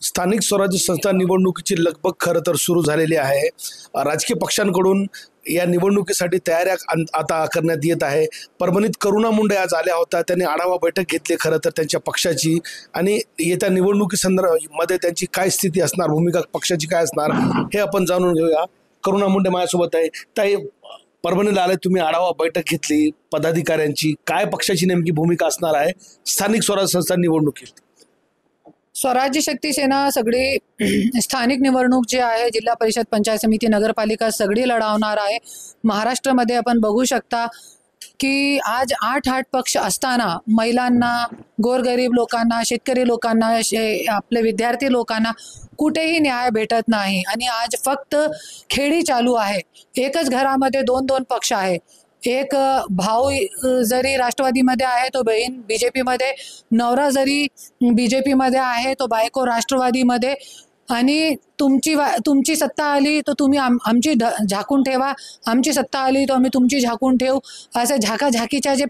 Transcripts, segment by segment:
स्थानिक स्वराज्य संस्था निवडणुकीची लगबग खरं तर सुरू झालेली आहे. राजकीय पक्षांकडून या निवडणुकीसाठी तयाऱ्या आता करण्यात येत आहे. परभणीत करुणा मुंडे आज आल्या होत्या. त्यांनी आढावा बैठक घेतली खरं तर त्यांच्या पक्षाची, आणि येत्या निवडणुकी संदर्भामध्ये त्यांची काय स्थिती असणार, भूमिका पक्षाची काय असणार हे आपण जाणून घेऊया. करुणा मुंडे माझ्यासोबत आहे. ताई, परभणीला आले तुम्ही, आढावा बैठक घेतली पदाधिकाऱ्यांची, काय पक्षाची नेमकी भूमिका असणार आहे स्थानिक स्वराज्य संस्था निवडणुकीत? स्वराज्य शक्ती सेना सगळी स्थानिक निवडणूक जी आहे, जिल्हा परिषद, पंचायत समिती, नगरपालिका सगळी लढवणार आहे. महाराष्ट्रामध्ये आपण बघू शकता की आज 8 पक्ष असताना महिलांना, गोरगरीब लोकांना, शेतकरी लोकांना, आपले विद्यार्थी लोकांना कुठेही न्याय भेटत नाही. आणि आज फक्त खेळी चालू आहे. एकच घरामध्ये 2-2 पक्ष आहे. एक भाऊ जरी राष्ट्रवादीमध्ये आहे तो बहीण बीजेपीमध्ये, नवरा जरी बीजेपीमध्ये आहे तो बायको राष्ट्रवादीमध्ये. आणि तुमची सत्ता आली तर तुम्ही आमची झाकून ठेवा, आमची सत्ता आली तर आम्ही तुमची झाकून ठेवू, असे झाकाझाकीच्या जे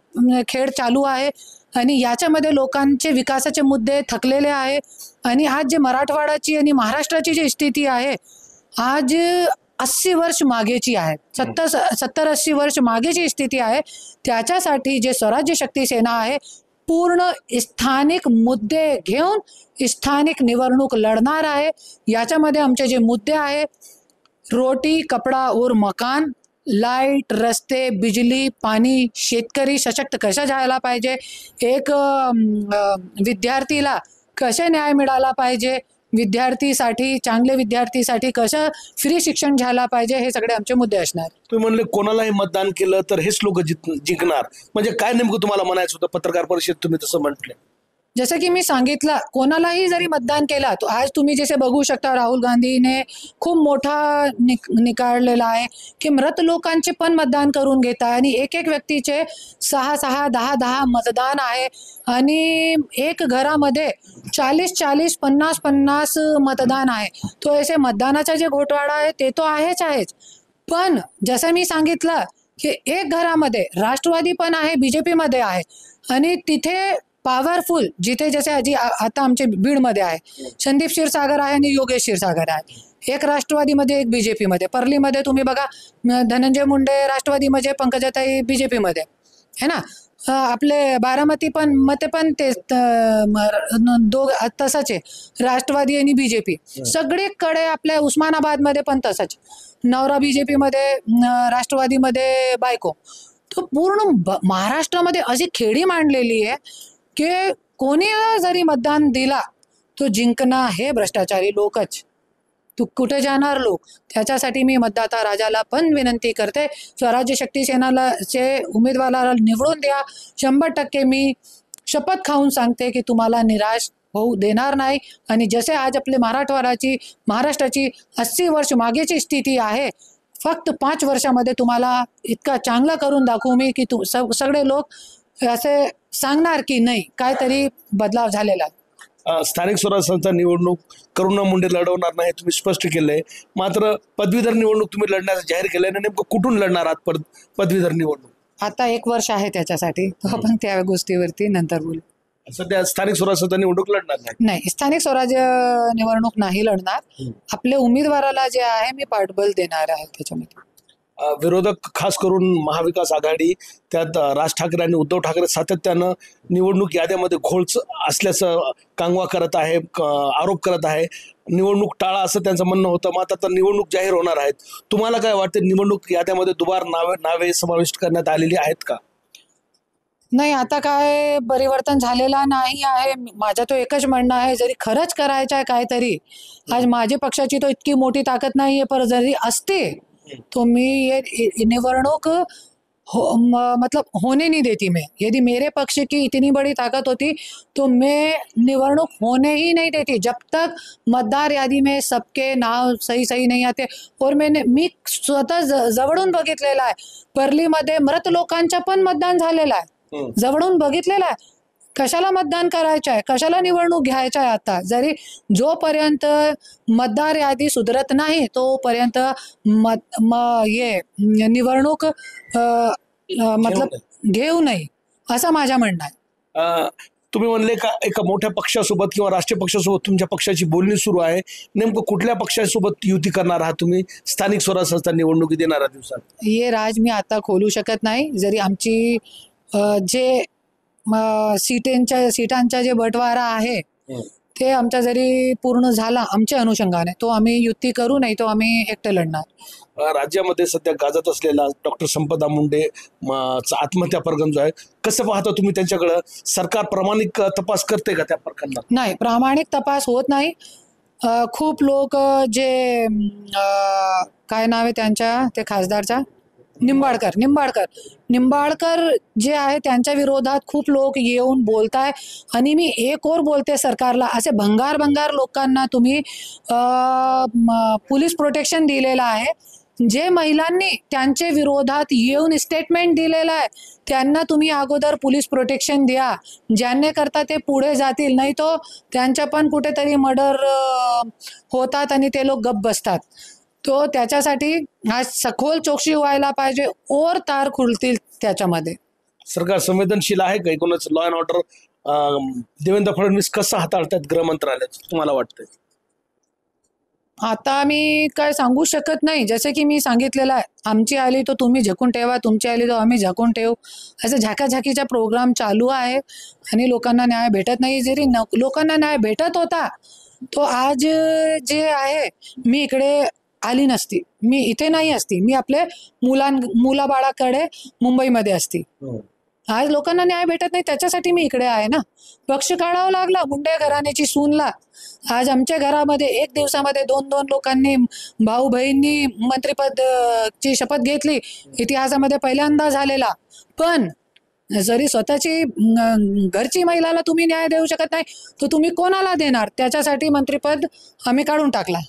खेळ चालू आहे. आणि याच्यामध्ये लोकांचे विकासाचे मुद्दे थकलेले आहे. आणि आज जे मराठवाड्याची आणि महाराष्ट्राची जी स्थिती आहे, आज 80 वर्ष मागेची आहे. 70-80 वर्ष मागेची स्थिती आहे. त्याच्यासाठी जे स्वराज्य शक्ती सेना आहे, पूर्ण स्थानिक मुद्दे घेऊन स्थानिक निवडणूक लढणार आहे. याच्यामध्ये आमचे जे मुद्दे आहे, रोटी, कपडा और मकान, लाईट, रस्ते, बिजली, पाणी, शेतकरी सशक्त कशा जायला पाहिजे, एक विद्यार्थीला कसे न्याय मिळाला पाहिजे, विद्यार्थीसाठी, चांगले विद्यार्थीसाठी कसं फ्री शिक्षण झाला पाहिजे, हे सगळे आमचे मुद्दे असणार. तुम्ही म्हणले कोणालाही मतदान केलं तर हेच लोक जिंकणार, म्हणजे काय नेमकं तुम्हाला म्हणायचं होतं? पत्रकार परिषद तुम्ही तसं म्हटलं. जसं की मी सांगितलं, कोणालाही जरी मतदान केला तो आज तुम्ही जसे बघू शकता, राहुल गांधीने खूप मोठा निकाळलेला आहे की मृत लोकांचे पण मतदान करून घेता. आणि एक व्यक्तीचे 6-6, 10-10 मतदान आहे. आणि एक घरामध्ये 40-40, 50-50 मतदान आहे. तो असे मतदानाचा जे घोटाळा आहे ते तो आहेच. पण जसं मी सांगितलं की एक घरामध्ये राष्ट्रवादी पण आहे, बीजेपीमध्ये आहे. आणि तिथे पॉवरफुल, जिथे जसे आता आमचे बीडमध्ये आहे, संदीप क्षीरसागर आहे आणि योगेश क्षीरसागर आहे. एक राष्ट्रवादीमध्ये, एक बीजेपीमध्ये. परलीमध्ये तुम्ही बघा, धनंजय मुंडे राष्ट्रवादीमध्ये, पंकजाताई बीजेपीमध्ये है ना. आपले बारामती पण मते पण ते तसंच आहे, राष्ट्रवादी आणि बीजेपी. सगळीकडे आपल्या उस्मानाबादमध्ये पण तसंच, नवरा बीजेपीमध्ये, राष्ट्रवादीमध्ये बायको. तो पूर्ण महाराष्ट्रामध्ये अशी खेळी मांडलेली आहे की कोणी जरी मतदान दिला तो जिंकणं हे भ्रष्टाचारी लोकच. तू कुठे जाणार लोक? त्याच्यासाठी मी मतदाता राजाला पण विनंती करते, स्वराज्य शक्ती सेनाला उमेदवाराला निवडून द्या. 100% मी शपथ खाऊन सांगते की तुम्हाला निराश होऊ देणार नाही. आणि जसे आज आपले महाराष्ट्राची 80 वर्ष मागेची स्थिती आहे, फक्त 5 वर्षामध्ये तुम्हाला इतका चांगला करून दाखवू मी की सगळे लोक असे सांगणार की नाही, काहीतरी बदलाव झालेला. स्थानिक स्वराज्य संस्था निवडणूक करुणा मुंडे लढवणार नाही तुम्ही स्पष्ट केलंय. मात्र पदवीधर निवडणूक तुम्ही लढण्याचं जाहीर केलंय ना, नेमकं कुठून लढणार आहात पदवीधर निवडणूक? आता 1 वर्ष आहे त्याच्यासाठी, आपण त्या गोष्टीवरती नंतर बोलू. सध्या स्थानिक स्वराज्य संस्था निवडणूक लढणार नाही, स्थानिक स्वराज्य निवडणूक नाही लढणार. आपल्या उमेदवाराला जे आहे मी पाठबळ देणार आहे त्याच्यामध्ये. विरोधक खास करून महाविकास आघाडी, त्यात राज ठाकरे आणि उद्धव ठाकरे सातत्यानं निवडणूक याद्यामध्ये घोळ असल्याचं कांगवा करत आहे, आरोप करत आहे. निवडणूक टाळा असं त्यांचं म्हणणं होतं. मात्र आता निवडणूक जाहीर होणार आहेत. तुम्हाला काय वाटतं, निवडणूक याद्यामध्ये दुबार नावे समाविष्ट करण्यात आलेली आहेत का? नाही, आता काय परिवर्तन झालेला नाही आहे. माझं तो एकच म्हणणं आहे, जरी खरंच करायचं आहे काहीतरी, आज माझ्या पक्षाची तो इतकी मोठी ताकद नाहीये, पर जरी असते तो मी ये निवडणूक मतलब होने नहीं देती मैं. यदि मेरे पक्ष की इतनी बड़ी ताकत होती तो मैं निवडणूक होने ही नहीं देती, जब तक मतदार यादी में सबके नाव सही नहीं आते. और मी स्वतः जवळून बघितलेला आहे, परलीमध्ये मृत लोकांचं पण मतदान झालेलं आहे, जवळून बघितलेलं आहे. कशाला मतदान करायचं आहे, कशाला निवडणूक घ्यायचं आहे? आता जरी जोपर्यंत मतदार यादी सुधारत नाही तोपर्यंत ये निवडणूक मतलब घेऊ नये, असं माझं म्हणणं आहे. तुम्ही म्हणले का एका मोठ्या पक्षासोबत किंवा राष्ट्रीय पक्षासोबत तुमच्या पक्षाची बोलणी सुरू आहे, नेमकं कुठल्या पक्षासोबत युती करणार आहात तुम्ही स्थानिक स्वराज्य संस्था निवडणुकीत येणाऱ्या दिवसात? हे राज मी आता खोलू शकत नाही. जरी आमची जे सीटांचा जे बंटवारा आहे ते आमचा जरी पूर्ण झाला आमच्या अनुषंगाने, तो आम्ही युती करू, नाही तो आम्ही एकटे लढणार. राज्यामध्ये सध्या गाजत असलेला डॉक्टर संपदा मुंडे चा आत्महत्या प्रकरण जो आहे, कसं पाहता तुम्ही त्यांच्याकडं? सरकार प्रामाणिक तपास करते का त्या प्रकरणात? नाही, प्रामाणिक तपास होत नाही. खूप लोक जे काय नाव आहे त्यांच्या, ते खासदारचा निंबाळकर जे आहे त्यांच्या विरोधात खूप लोक येऊन बोलताय. आणि मी एक और बोलते सरकारला, असे भंगार लोकांना तुम्ही पोलीस प्रोटेक्शन दिलेलं आहे. जे महिलांनी त्यांच्या विरोधात येऊन स्टेटमेंट दिलेलं आहे त्यांना तुम्ही अगोदर पोलीस प्रोटेक्शन द्या, ज्यांनी करता ते पुढे जातील, नाही तो त्यांच्या पण कुठेतरी मर्डर होतात आणि ते लोक गप्प बसतात. तो त्याच्यासाठी आज सखोल चौकशी व्हायला पाहिजे, और तार खुलतील त्याच्यामध्ये. सरकार संवेदनशील आहे का? एकूणच law and order Devendra Fadnavis कसं हाताळतात गृह मंत्रालयात तुम्हाला वाटतंय? आता मी काय सांगू शकत नाही. जसे की मी सांगितलेलं आहे, आमची आली तो तुम्ही झाकून ठेवा, तुमची आली तो आम्ही झाकून ठेवू, असं झाकाझाकीचा प्रोग्राम चालू आहे आणि लोकांना न्याय भेटत नाही. जरी लोकांना न्याय भेटत होता तो आज जे आहे, मी इकडे आली नसती, मी इथे नाही असती, मी आपले मुलाबाळाकडे मुंबईमध्ये असती. आज लोकांना न्याय भेटत नाही त्याच्यासाठी मी इकडे आहे ना. पक्ष काढावा लागला मुंडे घराण्याची सूनला. आज आमच्या घरामध्ये एक दिवसामध्ये 2-2 लोकांनी, भाऊ बहिणी मंत्रिपद ची शपथ घेतली, इतिहासामध्ये पहिल्यांदा झालेला. पण जरी स्वतःची घरची महिलाला तुम्ही न्याय देऊ शकत नाही तर तुम्ही कोणाला देणार? त्याच्यासाठी मंत्रिपद आम्ही काढून टाकला.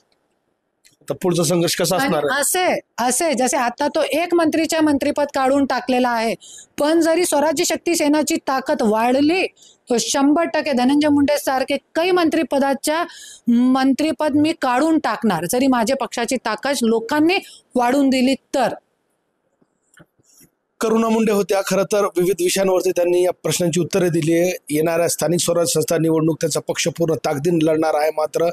तर पुढचा संघर्ष कसा असणार आहे? असे जसे आता तो एक मंत्रीच्या मंत्रिपद काढून टाकलेला आहे, पण जरी स्वराज्य शक्ती सेनाची ताकद वाढली तो 100% धनंजय मुंडे सारखे काही मंत्रिपद मी काढून टाकणार, जरी माझ्या पक्षाची ताकद लोकांनी वाढून दिली तर. करुणा मुंडे होत्या. खरं तर विविध विषयांवरती त्यांनी या प्रश्नांची उत्तरे दिली आहे. येणाऱ्या स्थानिक स्वराज्य संस्था निवडणूक त्यांचा पक्ष पूर्ण ताकदीने लढणार आहे. मात्र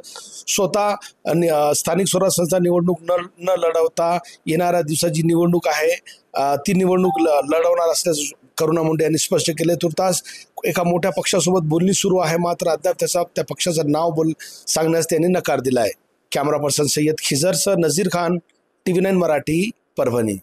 स्वतः स्थानिक स्वराज्य संस्था निवडणूक न लढवता येणाऱ्या दिवसाची निवडणूक आहे ती निवडणूक लढवणार असल्याचं करुणा मुंडे यांनी स्पष्ट केले. तुर्तास एका मोठ्या पक्षासोबत बोलणी सुरू आहे, मात्र अद्याप त्या पक्षाचं नाव सांगण्यास त्यांनी नकार दिला आहे. कॅमेरा पर्सन सय्यद खिजरसह नझीर खान, TV9 मराठी, परभणी.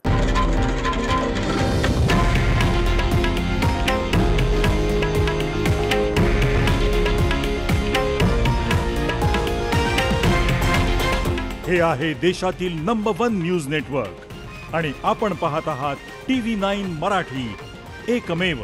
हे आहे देशातील नंबर 1 न्यूज नेटवर्क आणि आपण पाहत आहात TV9 मराठी, एकमेव.